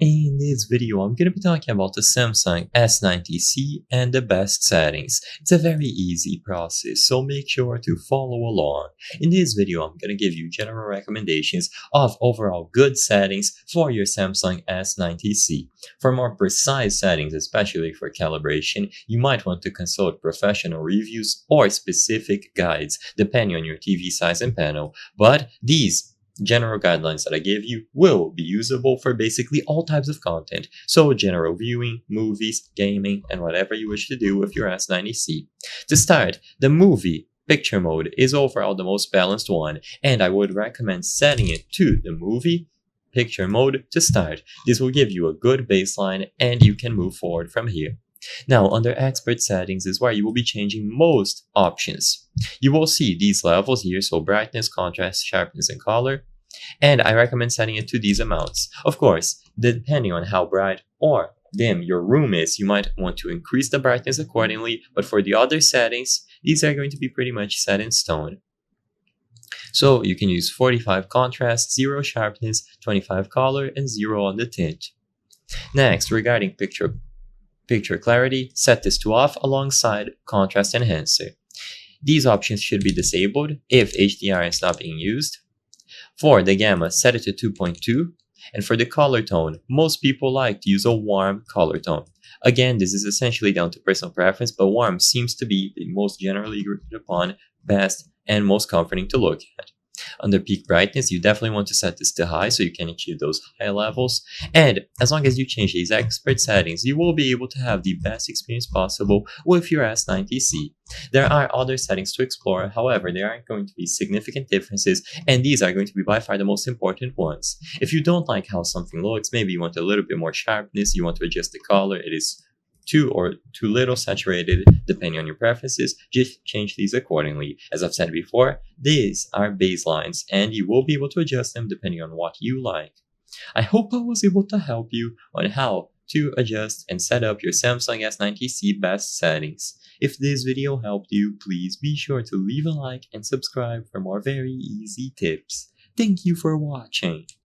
In this video, I'm going to be talking about the Samsung S90C and the best settings. It's a very easy process, so make sure to follow along. In this video, I'm going to give you general recommendations of overall good settings for your Samsung S90C. For more precise settings, especially for calibration, you might want to consult professional reviews or specific guides, depending on your TV size and panel. But these general guidelines that I give you will be usable for basically all types of content, so general viewing, movies, gaming, and whatever you wish to do with your S90C. To start, the movie picture mode is overall the most balanced one, and I would recommend setting it to the movie picture mode to start. This will give you a good baseline and you can move forward from here. Now, under expert settings is where you will be changing most options. You will see these levels here, so brightness, contrast, sharpness, and color, and I recommend setting it to these amounts. Of course, depending on how bright or dim your room is, you might want to increase the brightness accordingly, but for the other settings, these are going to be pretty much set in stone. So you can use 45 contrast, 0 sharpness, 25 color, and 0 on the tint. Next, regarding picture clarity, set this to off alongside contrast enhancer. These options should be disabled if HDR is not being used. For the gamma, set it to 2.2, and for the color tone, most people like to use a warm color tone. Again, this is essentially down to personal preference, but warm seems to be the most generally agreed upon, best, and most comforting to look at. Under peak brightness, you definitely want to set this to high so you can achieve those high levels. And as long as you change these expert settings, you will be able to have the best experience possible with your S90C. There are other settings to explore, however, there aren't going to be significant differences, and these are going to be by far the most important ones. If you don't like how something looks, maybe you want a little bit more sharpness, you want to adjust the color, it is too little saturated, depending on your preferences, just change these accordingly. As I've said before, these are baselines and you will be able to adjust them depending on what you like. I hope I was able to help you on how to adjust and set up your Samsung S90C best settings. If this video helped you, please be sure to leave a like and subscribe for more very easy tips. Thank you for watching.